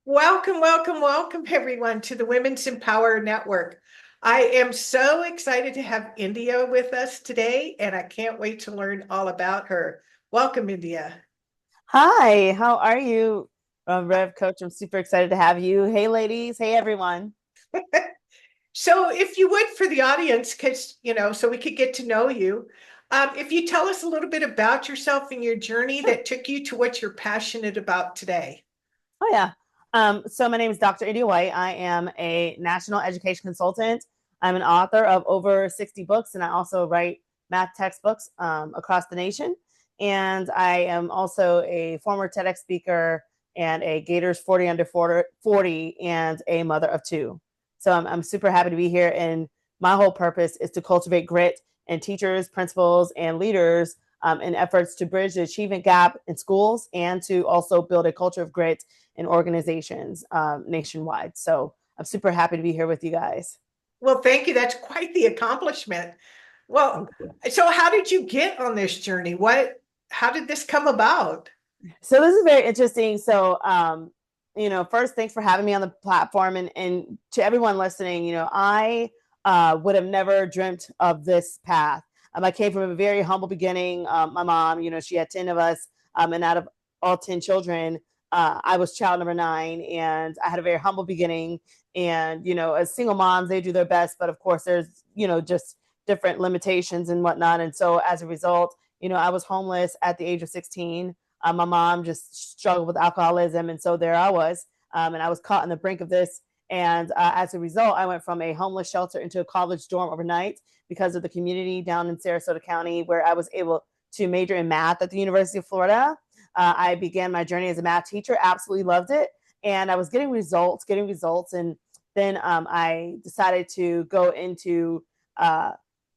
Welcome, welcome, welcome, everyone, to the Women's Empower Network. I am so excited to have India with us today, and I can't wait to learn all about her. Welcome, India. Hi, how are you, Rev Coach? I'm super excited to have you. Hey, ladies. Hey, everyone. So, if you would, for the audience, because, so we could get to know you, if you tell us a little bit about yourself and your journey Sure. that took you to what you're passionate about today. Oh, yeah. So my name is Dr. India White. I am a national education consultant. I'm an author of over 60 books, and I also write math textbooks across the nation. And I am also a former TEDx speaker and a Gators 40 under 40 and a mother of two. So I'm super happy to be here. And my whole purpose is to cultivate grit in teachers, principals, and leaders in efforts to bridge the achievement gap in schools and to also build a culture of grit in organizations nationwide. So I'm super happy to be here with you guys. Well, thank you. That's quite the accomplishment. Well, Thank you. so how did you get on this journey? How did this come about? So this is very interesting. First, thanks for having me on the platform, and to everyone listening, I would have never dreamt of this path. I came from a very humble beginning. My mom, she had 10 of us, and out of all 10 children, I was child number 9, and I had a very humble beginning. And as single moms, they do their best, but of course, there's just different limitations and whatnot. And so, as a result, I was homeless at the age of 16. My mom just struggled with alcoholism. And so there I was. And I was caught on the brink of this. And as a result, I went from a homeless shelter into a college dorm overnight because of the community down in Sarasota County, where I was able to major in math at the University of Florida. I began my journey as a math teacher, absolutely loved it. And I was getting results. And then I decided to go into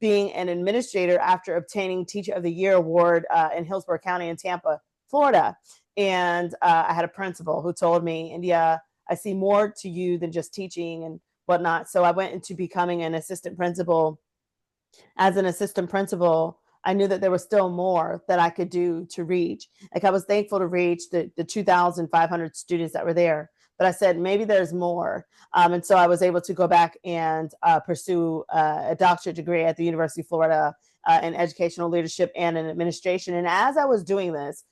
being an administrator after obtaining Teacher of the Year award in Hillsborough County in Tampa, Florida. And I had a principal who told me, India, I see more to you than just teaching and whatnot. So I went into becoming an assistant principal. As an assistant principal, I knew that there was still more that I could do to reach. Like, I was thankful to reach the 2,500 students that were there, but I said maybe there's more. And so I was able to go back and pursue a doctorate degree at the University of Florida in educational leadership and in administration. And as I was doing this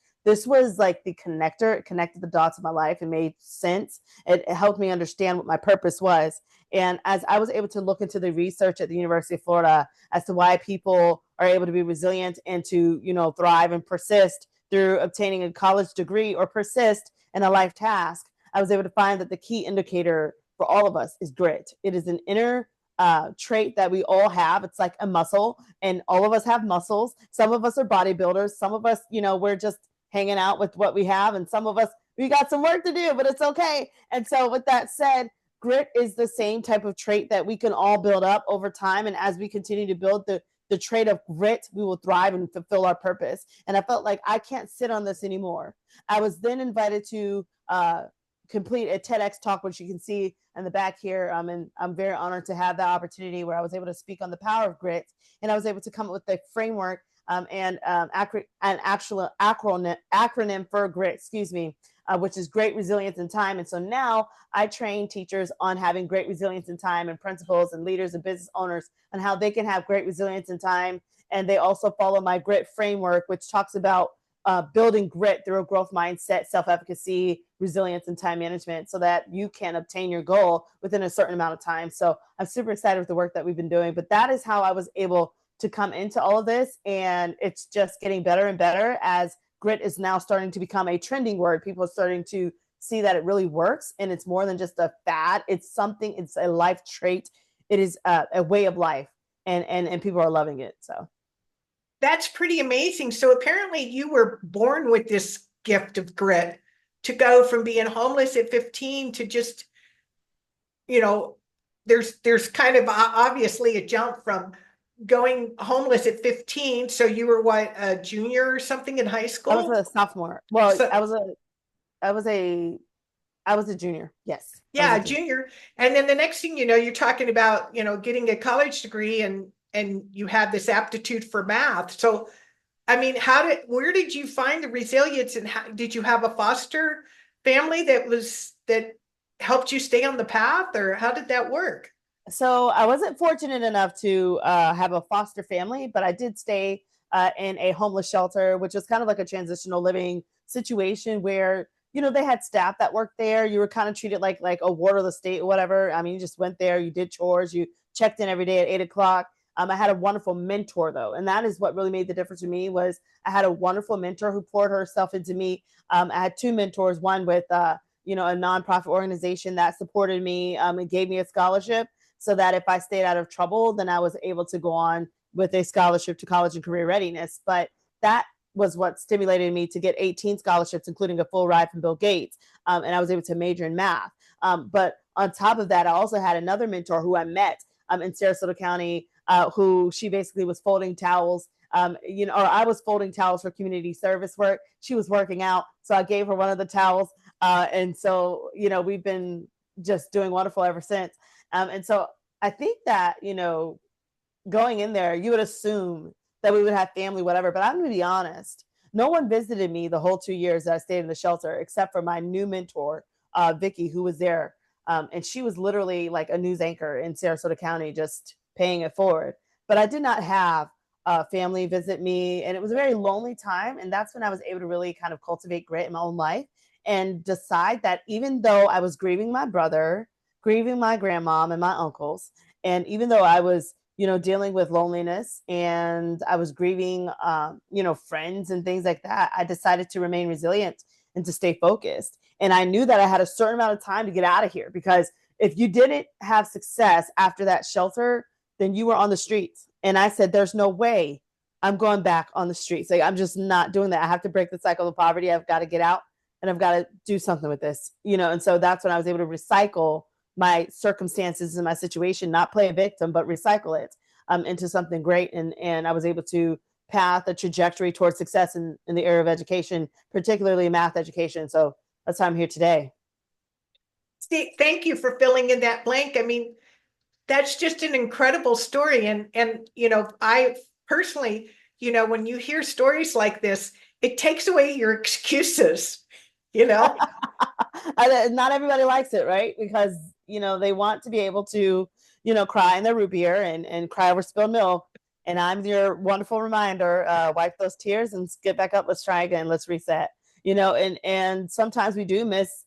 was like the connector. It connected the dots of my life and made sense. It helped me understand what my purpose was. And as I was able to look into the research at the University of Florida as to why people are able to be resilient and to, thrive and persist through obtaining a college degree or persist in a life task, I was able to find that the key indicator for all of us is grit. It is an inner trait that we all have. It's like a muscle, and all of us have muscles. Some of us are bodybuilders. Some of us, we're just hanging out with what we have, and some of us, we got some work to do, but it's okay. And so, with that said, grit is the same type of trait that we can all build up over time. And as we continue to build the trait of grit, we will thrive and fulfill our purpose. And I felt like I can't sit on this anymore. I was then invited to complete a TEDx talk, which you can see in the back here. And I'm very honored to have that opportunity where I was able to speak on the power of grit. And I was able to come up with a framework and an actual acronym for grit, which is great resilience in time. And so now I train teachers on having great resilience in time, and principals and leaders and business owners on how they can have great resilience in time. And they also follow my grit framework, which talks about building grit through a growth mindset, self-efficacy, resilience, and time management so that you can obtain your goal within a certain amount of time. So I'm super excited with the work that we've been doing. But that is how I was able to come into all of this. And it's just getting better and better as grit is now starting to become a trending word. People are starting to see that it really works, and it's more than just a fad. It's something, it's a life trait. It is a way of life, and people are loving it. So That's pretty amazing. So apparently you were born with this gift of grit to go from being homeless at 15 to just, you know, there's kind of obviously a jump from going homeless at 15. So you were what, a junior or something in high I was school? a sophomore. Well, So I was a I was a junior. Yes, I was yeah, a a junior. junior. And then the next thing you know, you're talking about, getting a college degree and you have this aptitude for math. So I mean, where did you find the resilience, and how did you have a foster family that helped you stay on the path, or how did that work? So I wasn't fortunate enough to have a foster family, but I did stay in a homeless shelter, which was kind of like a transitional living situation where they had staff that worked there. You were kind of treated like a ward of the state or whatever. I mean, you just went there, you did chores, you checked in every day at 8 o'clock. I had a wonderful mentor though, and that is what really made the difference for me. Was I had a wonderful mentor who poured herself into me. I had two mentors, one with a nonprofit organization that supported me and gave me a scholarship so that if I stayed out of trouble, then I was able to go on with a scholarship to college and career readiness. But that was what stimulated me to get 18 scholarships, including a full ride from Bill Gates. And I was able to major in math. But on top of that, I also had another mentor who I met in Sarasota County, who she basically was folding towels. Or I was folding towels for community service work. She was working out, so I gave her one of the towels, and so we've been just doing wonderful ever since. And so I think that, going in there, you would assume that we would have family, whatever. But I'm going to be honest. No one visited me the whole 2 years that I stayed in the shelter, except for my new mentor, Vicky, who was there. And she was literally like a news anchor in Sarasota County, just paying it forward. But I did not have family visit me. And it was a very lonely time. And that's when I was able to really kind of cultivate grit in my own life and decide that even though I was grieving my brother, grieving my grandmom and my uncles, and even though I was dealing with loneliness and I was grieving, friends and things like that, I decided to remain resilient and to stay focused. And I knew that I had a certain amount of time to get out of here because if you didn't have success after that shelter, then you were on the streets. And I said, there's no way I'm going back on the streets. Like, I'm just not doing that. I have to break the cycle of poverty. I've got to get out and I've got to do something with this, And so that's when I was able to recycle my circumstances and my situation, not play a victim, but recycle it into something great. And I was able to path a trajectory towards success in the area of education, particularly math education. So that's why I'm here today. See, thank you for filling in that blank. I mean, that's just an incredible story. And I personally, when you hear stories like this, it takes away your excuses, you know? Not everybody likes it, right? Because they want to be able to cry in their root beer and cry over spilled milk. And I'm your wonderful reminder: wipe those tears and get back up. Let's try again. Let's reset. And sometimes we do miss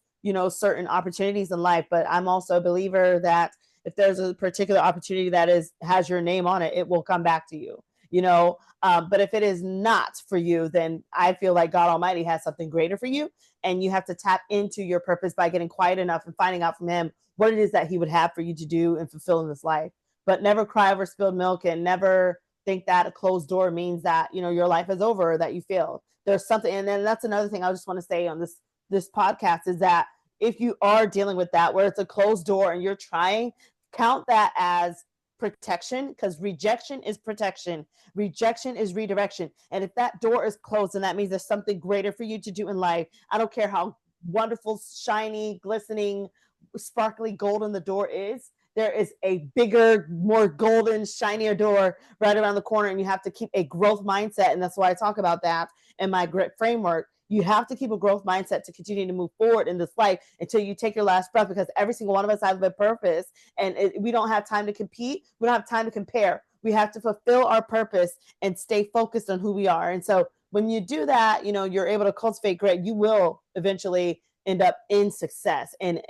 certain opportunities in life, but I'm also a believer that if there's a particular opportunity that has your name on it, it will come back to you. But if it is not for you, then I feel like God Almighty has something greater for you, and you have to tap into your purpose by getting quiet enough and finding out from Him what it is that He would have for you to do and fulfill in this life. But never cry over spilled milk, and never think that a closed door means that your life is over or that you failed. There's something, and then that's another thing I just want to say on this podcast is that if you are dealing with that where it's a closed door and you're trying, count that as protection, because rejection is protection. Rejection is redirection. And if that door is closed, then that means there's something greater for you to do in life. I don't care how wonderful, shiny, glistening, sparkly golden the door is. There is a bigger, more golden, shinier door right around the corner, and you have to keep a growth mindset. And that's why I talk about that in my grit framework. You have to keep a growth mindset to continue to move forward in this life until you take your last breath, because every single one of us has a purpose, and we don't have time to compete. We don't have time to compare. We have to fulfill our purpose and stay focused on who we are. And so when you do that, you're able to cultivate grit. You will eventually end up in success and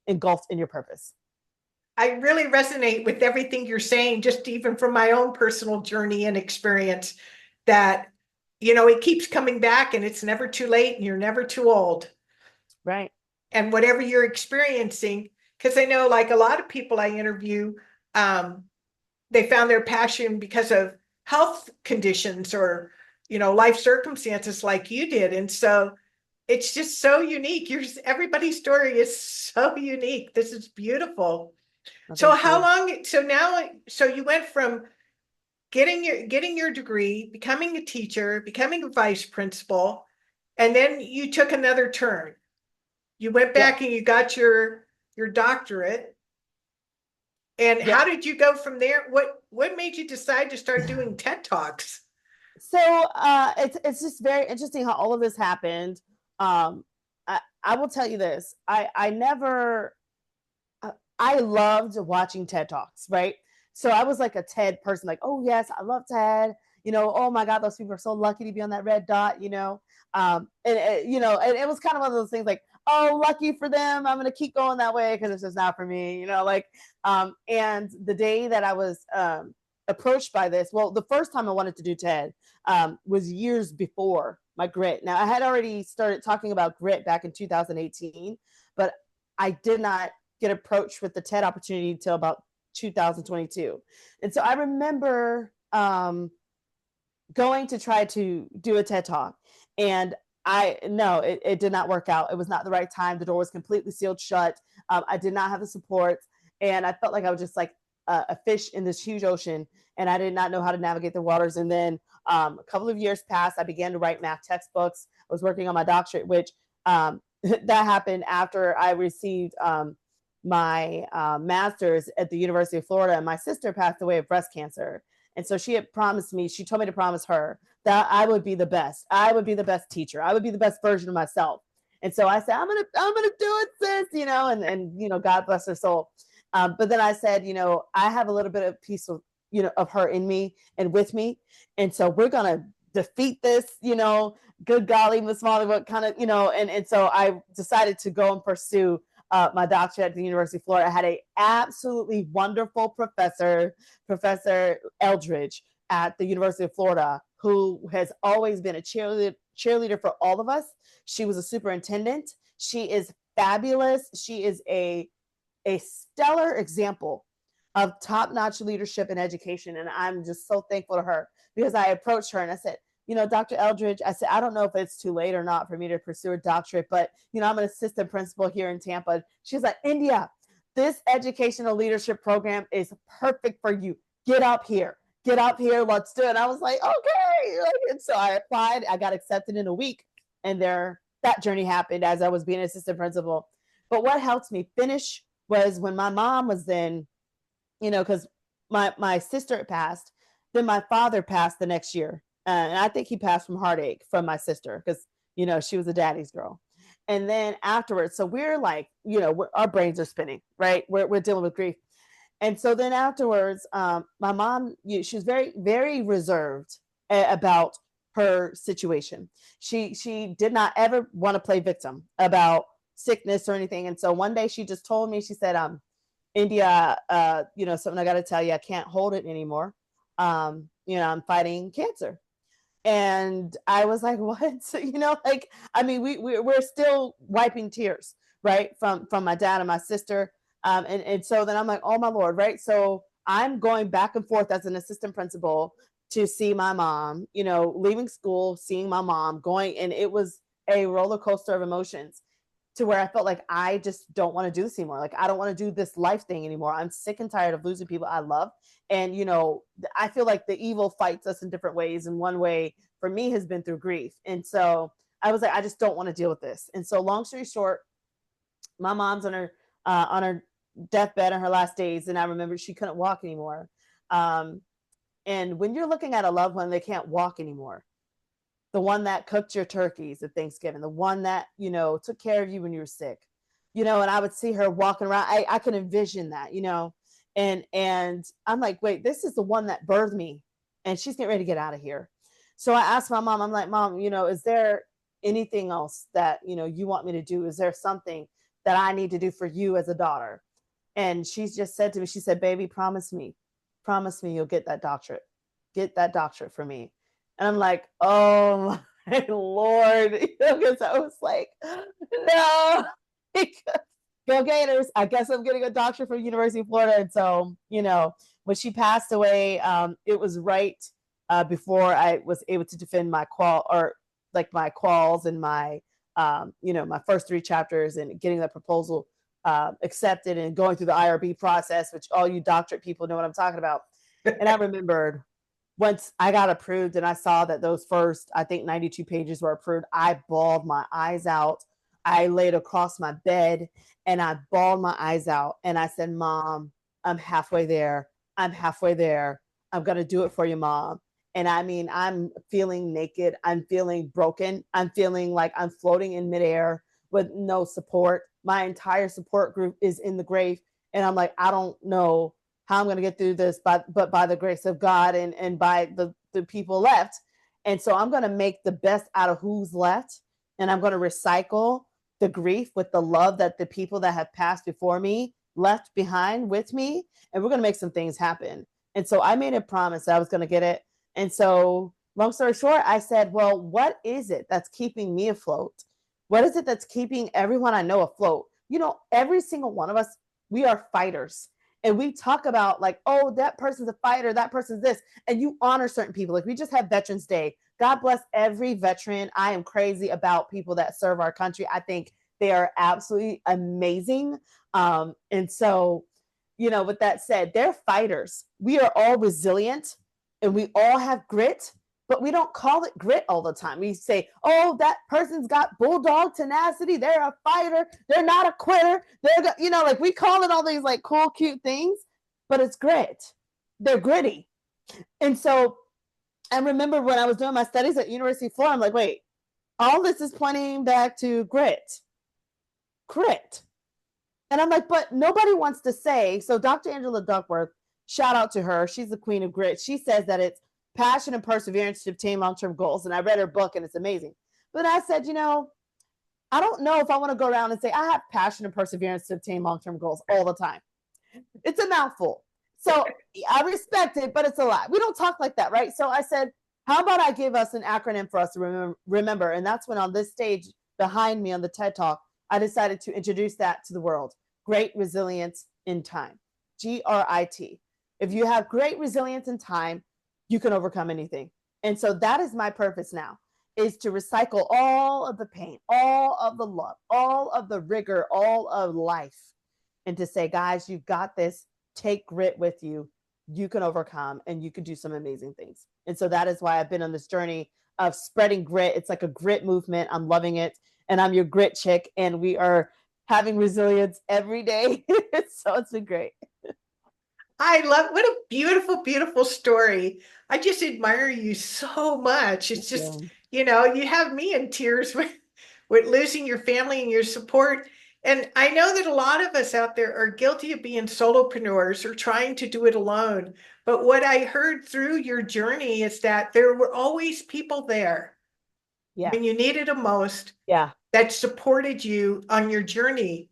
engulfed in your purpose. I really resonate with everything you're saying, just even from my own personal journey and experience, that, it keeps coming back and it's never too late and you're never too old. Right. And whatever you're experiencing, because I know like a lot of people I interview, they found their passion because of health conditions or, life circumstances like you did. And so it's just so unique. Everybody's story is so unique. This is beautiful. Well, So thank how you. long, so you went from getting your degree, becoming a teacher, becoming a vice principal, and then you took another turn. You went Yeah. back and you got your doctorate. And Yeah. how did you go from there? What made you decide to start doing TED Talks? So it's just very interesting how all of this happened. I will tell you this. I never I loved watching TED Talks, right? So I was like a TED person, like, oh yes, I love TED. Oh my God, those people are so lucky to be on that red dot, and it was kind of one of those things like, oh, lucky for them. I'm going to keep going that way because it's just not for me, and the day that I was approached by this, well, the first time I wanted to do TED was years before my grit. Now, I had already started talking about grit back in 2018, but I did not get approached with the TED opportunity until about 2022. And so I remember going to try to do a TED talk, and it did not work out. It was not the right time. The door was completely sealed shut. I did not have the support, and I felt like I was just like a fish in this huge ocean, and I did not know how to navigate the waters. And then a couple of years passed. I began to write math textbooks. I was working on my doctorate, which that happened after I received my master's at the University of Florida, and my sister passed away of breast cancer. And so she had promised me, she told me to promise her that I would be the best. I would be the best teacher. I would be the best version of myself. And so I said, I'm gonna do it, sis, and God bless her soul. But then I said, I have a little bit of piece of her in me and with me. And so we're gonna defeat this, good golly, Miss Molly, what kind of, and so I decided to go and pursue my doctorate at the University of Florida. I had a absolutely wonderful professor, Professor Eldridge at the University of Florida, who has always been a cheerleader for all of us. She was a superintendent. She is fabulous. She is a stellar example of top-notch leadership in education. And I'm just so thankful to her because I approached her and I said, Dr. Eldridge, I said, I don't know if it's too late or not for me to pursue a doctorate, but, I'm an assistant principal here in Tampa. She's like, India, this educational leadership program is perfect for you. Get up here. Get up here. Let's do it. And I was like, okay. And so I applied. I got accepted in a week. And that journey happened as I was being an assistant principal. But what helped me finish was when my mom was then, because my sister had passed, then my father passed the next year. And I think he passed from heartache from my sister because, she was a daddy's girl. And then afterwards, so we're like, our brains are spinning, right? We're dealing with grief. And so then afterwards, my mom, she was very, very reserved about her situation. She did not ever want to play victim about sickness or anything. And so one day she just told me, she said, India, something I got to tell you, I can't hold it anymore. I'm fighting cancer. And I was like, what? We're still wiping tears, right? From my dad and my sister. And so then I'm like, oh my Lord, right? So I'm going back and forth as an assistant principal to see my mom, leaving school, seeing my mom going, and it was a roller coaster of emotions to where I felt like I just don't want to do this anymore. Like, I don't want to do this life thing anymore. I'm sick and tired of losing people I love. And, I feel like the evil fights us in different ways. And one way for me has been through grief. And so I was like, I just don't want to deal with this. And so long story short, my mom's on her deathbed in her last days. And I remember she couldn't walk anymore. And when you're looking at a loved one, they can't walk anymore. The one that cooked your turkeys at Thanksgiving, the one that, took care of you when you were sick, and I would see her walking around. I can envision that, and I'm like, wait, this is the one that birthed me and she's getting ready to get out of here. So I asked my mom, I'm like, Mom, is there anything else that, you want me to do? Is there something that I need to do for you as a daughter? And she's just said to me, she said, baby, promise me you'll get that doctorate for me. And I'm like, oh my Lord, because I was like, no, go Gators. I guess I'm getting a doctorate from University of Florida. And so, when she passed away, it was right before I was able to defend my my quals and my, my first 3 chapters and getting the proposal accepted and going through the IRB process, which all you doctorate people know what I'm talking about. And I remembered once I got approved and I saw that those first, I think 92 pages were approved, I bawled my eyes out. I laid across my bed and I bawled my eyes out. And I said, Mom, I'm halfway there. I'm halfway there. I'm going to do it for you, Mom. And I mean, I'm feeling naked. I'm feeling broken. I'm feeling like I'm floating in midair with no support. My entire support group is in the grave. And I'm like, I don't know how I'm going to get through this, but by the grace of God and by the people left. And so I'm going to make the best out of who's left. And I'm going to recycle the grief with the love that the people that have passed before me left behind with me. And we're going to make some things happen. And so I made a promise that I was going to get it. And so, long story short, I said, well, what is it that's keeping me afloat? What is it that's keeping everyone I know afloat? You know, every single one of us, we are fighters. And we talk about like, oh, that person's a fighter, that person's this, and you honor certain people. Like we just had Veterans Day. God bless every veteran. I am crazy about people that serve our country. I think they are absolutely amazing. And so, you know, with that said, they're fighters. We are all resilient and we all have grit, but we don't call it grit all the time. We say, oh, that person's got bulldog tenacity. They're a fighter. They're not a quitter. They're, you know, like we call it all these like cool, cute things, but it's grit. They're gritty. And so I remember when I was doing my studies at University of Florida, I'm like, wait, all this is pointing back to grit. And I'm like, but nobody wants to say. So Dr. Angela Duckworth, shout out to her. She's the queen of grit. She says that it's passion and perseverance to obtain long-term goals. And I read her book and it's amazing. But I said, you know, I don't know if I want to go around and say I have passion and perseverance to obtain long-term goals all the time. It's a mouthful. So I respect it, but it's a lot. We don't talk like that, right? So I said, how about I give us an acronym for us to remember? And that's when on this stage behind me on the TED Talk, I decided to introduce that to the world. Great resilience in time. GRIT. If you have great resilience in time, you can overcome anything. And so that is my purpose now, is to recycle all of the pain, all of the love, all of the rigor, all of life, and to say, guys, you've got this. Take grit with you. You can overcome and you can do some amazing things. And so that is why I've been on this journey of spreading grit. It's like a grit movement. I'm loving it. And I'm your grit chick. And we are having resilience every day. So it's been great. I love, what a beautiful, beautiful story. I just admire you so much. It's just, Yeah. you have me in tears with losing your family and your support. And I know that a lot of us out there are guilty of being solopreneurs or trying to do it alone. But what I heard through your journey is that there were always people there Yeah. when you needed them most Yeah. that supported you on your journey.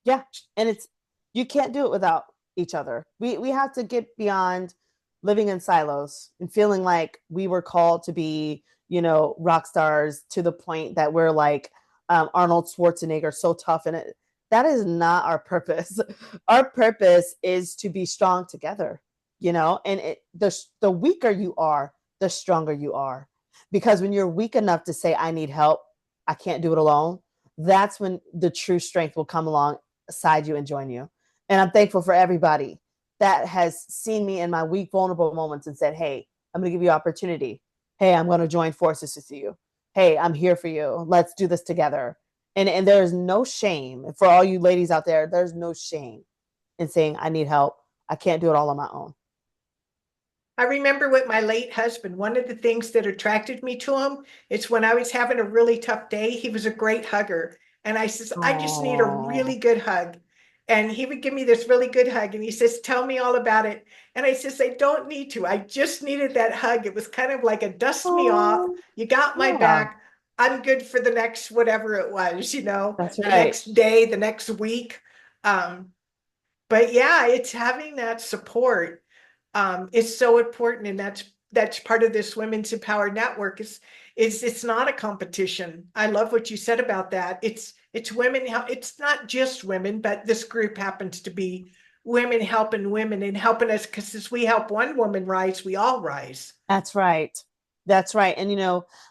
Yeah. And it's, you can't do it without each other. We have to get beyond living in silos and feeling like we were called to be, you know, rock stars to the point that we're like Arnold Schwarzenegger, so tough. And it, that is not our purpose. Our purpose is to be strong together, you know, and the weaker you are, the stronger you are. Because when you're weak enough to say, I need help, I can't do it alone, that's when the true strength will come along beside you and join you. And I'm thankful for everybody that has seen me in my weak, vulnerable moments and said, hey, I'm going to give you opportunity. Hey, I'm going to join forces with you. Hey, I'm here for you. Let's do this together. And there is no shame for all you ladies out there. There's no shame in saying, I need help. I can't do it all on my own. I remember with my late husband, one of the things that attracted me to him is when I was having a really tough day, he was a great hugger. And I says, I just need a really Oh, good hug. And he would give me this really good hug. And he says, tell me all about it. And I says, I don't need to. I just needed that hug. It was kind of like a dust me off. oh, You got my yeah, back. I'm good for the next whatever it was, that's the right. next day, the next week. Um, but yeah, it's having that support is so important, and that's part of this Women's Empowered Network. Is it's not a competition. I love what you said about that. It's women. It's not just women, but this group happens to be women and helping us, because as we help one woman rise, we all rise. That's right. That's right. And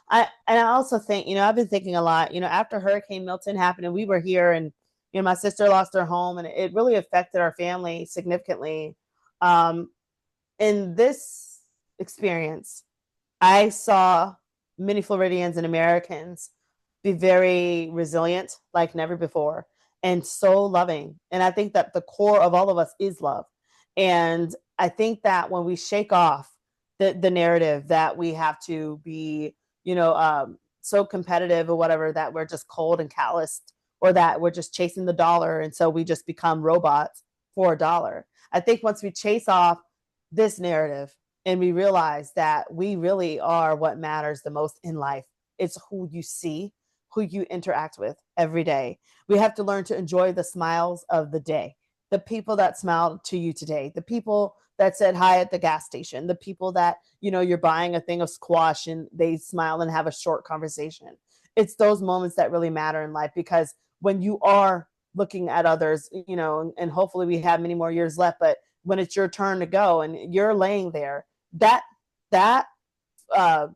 I also think, I've been thinking a lot, after Hurricane Milton happened and we were here and my sister lost her home and it really affected our family significantly. Um in this experience, I saw many Floridians and Americans be very resilient like never before and so loving. And I think that the core of all of us is love. And I think that when we shake off the narrative that we have to be, so competitive or whatever, that we're just cold and calloused or that we're just chasing the dollar. And so we just become robots. for a dollar. I think once we chase off this narrative and we realize that we really are what matters the most in life, it's who you see, who you interact with every day. We have to learn to enjoy the smiles of the day, the people that smiled to you today, the people that said hi at the gas station, the people that, you're buying a thing of squash and they smile and have a short conversation. It's those moments that really matter in life, because when you are looking at others, and hopefully we have many more years left, but when it's your turn to go and you're laying there, that 50, that a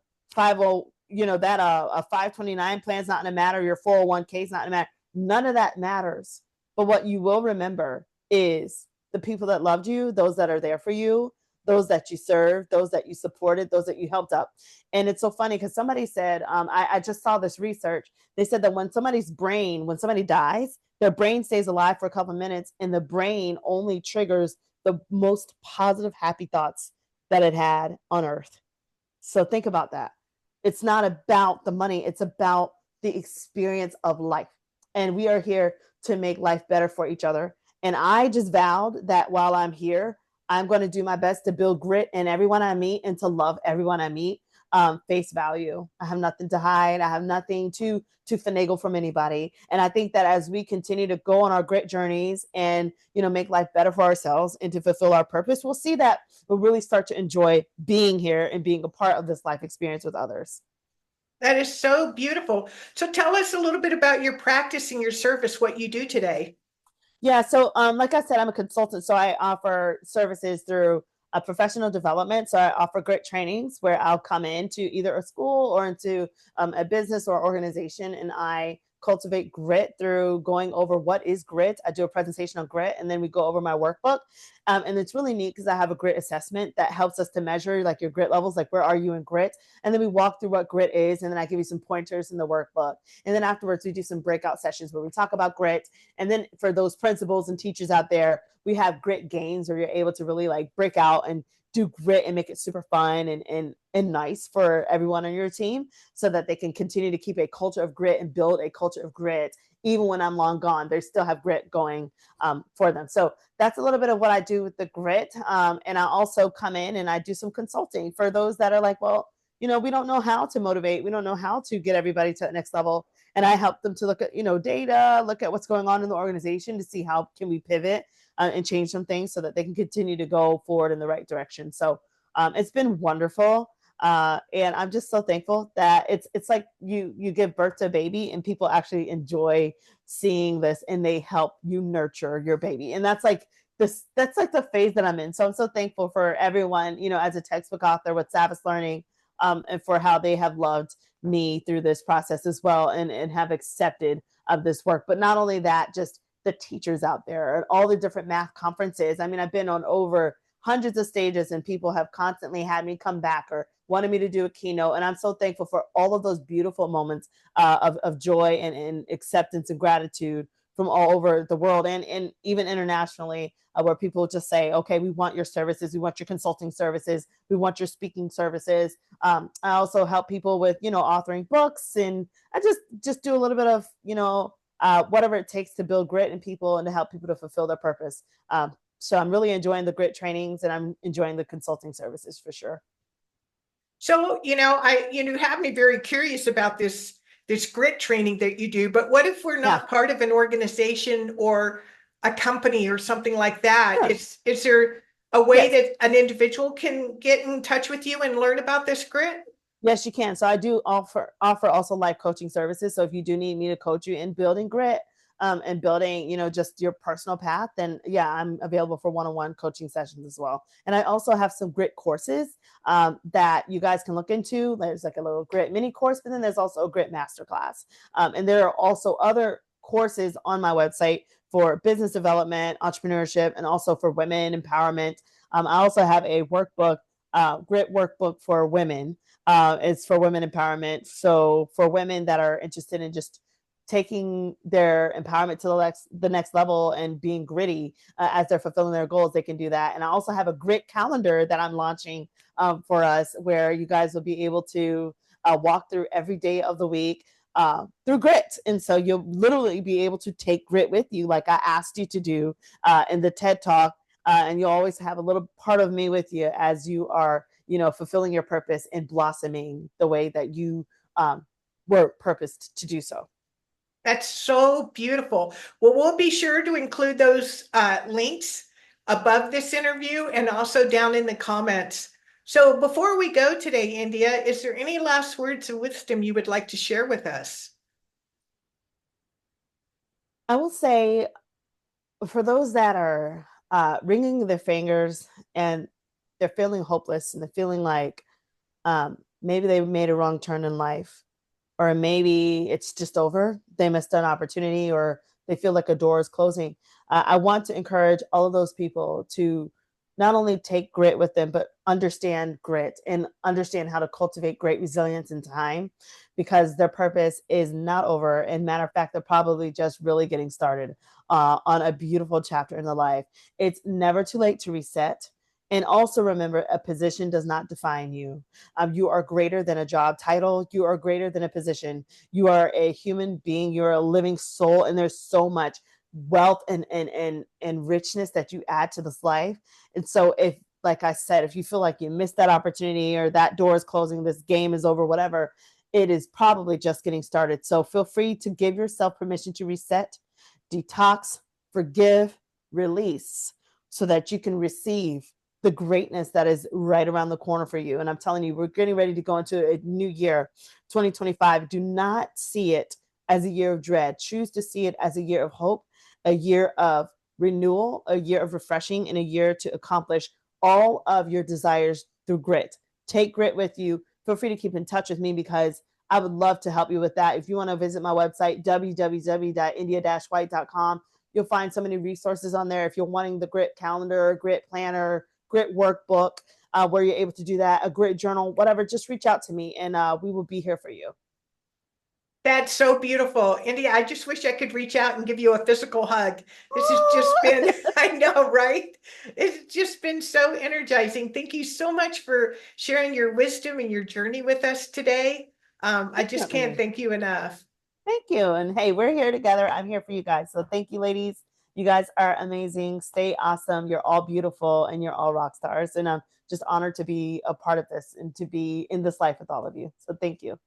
529 plan is not going to matter. Your 401k is not going to matter. None of that matters. But what you will remember is the people that loved you, those that are there for you, those that you served, those that you supported, those that you helped up. And it's so funny because somebody said, I just saw this research. They said that when somebody dies, their brain stays alive for a couple of minutes, and the brain only triggers the most positive, happy thoughts that it had on earth. So think about that. It's not about the money, it's about the experience of life. And we are here to make life better for each other. And I just vowed that while I'm here, I'm going to do my best to build grit in everyone I meet and to love everyone I meet. Face value. I have nothing to hide. I have nothing to finagle from anybody. And I think that as we continue to go on our grit journeys and make life better for ourselves and to fulfill our purpose, we'll see that we'll really start to enjoy being here and being a part of this life experience with others. That is so beautiful. So tell us a little bit about your practice and your service, what you do today. Yeah, so like I said, I'm a consultant, so I offer services through a professional development. So I offer grit trainings where I'll come into either a school or into a business or organization, and I cultivate grit through going over what is grit. I do a presentation on grit, and then we go over my workbook. And it's really neat because I have a grit assessment that helps us to measure like your grit levels, like where are you in grit? And then we walk through what grit is, and then I give you some pointers in the workbook. And then afterwards, we do some breakout sessions where we talk about grit. And then for those principals and teachers out there, we have grit games where you're able to really like break out and do grit and make it super fun and nice for everyone on your team so that they can continue to keep a culture of grit and build a culture of grit. Even when I'm long gone, they still have grit going for them. So that's a little bit of what I do with the grit. And I also come in and I do some consulting for those that are like, well, we don't know how to motivate. We don't know how to get everybody to the next level. And I help them to look at, data, look at what's going on in the organization to see how can we pivot and change some things so that they can continue to go forward in the right direction. So it's been wonderful. And I'm just so thankful that it's like you give birth to a baby and people actually enjoy seeing this and they help you nurture your baby. And that's like the phase that I'm in. So I'm so thankful for everyone, as a textbook author with Savas Learning, and for how they have loved me through this process as well and have accepted of this work. But not only that, just the teachers out there at all the different math conferences. I mean, I've been on over hundreds of stages and people have constantly had me come back or wanted me to do a keynote. And I'm so thankful for all of those beautiful moments of joy and acceptance and gratitude from all over the world and even internationally, where people just say, okay, we want your services. We want your consulting services. We want your speaking services. I also help people with, authoring books, and I just do a little bit of, whatever it takes to build grit in people and to help people to fulfill their purpose. So I'm really enjoying the grit trainings and I'm enjoying the consulting services for sure. So, you have me very curious about this grit training that you do, but what if we're Yeah, not part of an organization or a company or something like that? sure. Is there a way Yes. that an individual can get in touch with you and learn about this grit? Yes, you can. So I do offer also life coaching services. So if you do need me to coach you in building grit, and building, just your personal path, then yeah, I'm available for one-on-one coaching sessions as well. And I also have some grit courses that you guys can look into. There's like a little grit mini course, but then there's also a grit masterclass. And there are also other courses on my website for business development, entrepreneurship, and also for women empowerment. I also have a workbook, grit workbook for women. It's for women empowerment. So for women that are interested in just taking their empowerment to the next level and being gritty as they're fulfilling their goals, they can do that. And I also have a grit calendar that I'm launching for us, where you guys will be able to walk through every day of the week. through grit. And so you'll literally be able to take grit with you, like I asked you to do in the TED Talk. And you'll always have a little part of me with you as you are, fulfilling your purpose and blossoming the way that you were purposed to do so. That's so beautiful. Well, we'll be sure to include those links above this interview and also down in the comments. So before we go today, India, is there any last words of wisdom you would like to share with us? I will say, for those that are wringing their fingers and they're feeling hopeless and they're feeling like maybe they made a wrong turn in life, or maybe it's just over, they missed an opportunity, or they feel like a door is closing. I want to encourage all of those people to not only take grit with them, but understand grit and understand how to cultivate great resilience in time, because their purpose is not over. And matter of fact, they're probably just really getting started on a beautiful chapter in their life. It's never too late to reset. And also remember, a position does not define you. You are greater than a job title. You are greater than a position. You are a human being. You're a living soul, and there's so much wealth and richness that you add to this life. And so, if, like I said, if you feel like you missed that opportunity or that door is closing, this game is over, whatever, it is probably just getting started. So feel free to give yourself permission to reset, detox, forgive, release, so that you can receive the greatness that is right around the corner for you. And I'm telling you, we're getting ready to go into a new year, 2025. Do not see it as a year of dread. Choose to see it as a year of hope, a year of renewal, a year of refreshing, and a year to accomplish all of your desires through grit. Take grit with you. Feel free to keep in touch with me, because I would love to help you with that. If you want to visit my website, www.india-white.com, you'll find so many resources on there. If you're wanting the grit calendar, grit planner, grit workbook, where you're able to do that, a grit journal, whatever, just reach out to me, and we will be here for you. That's so beautiful. India, I just wish I could reach out and give you a physical hug. This has just been, I know, right? It's just been so energizing. Thank you so much for sharing your wisdom and your journey with us today. I just can't Definitely. thank you enough. Thank you. And hey, we're here together. I'm here for you guys. So thank you, ladies. You guys are amazing. Stay awesome. You're all beautiful and you're all rock stars. And I'm just honored to be a part of this and to be in this life with all of you. So thank you.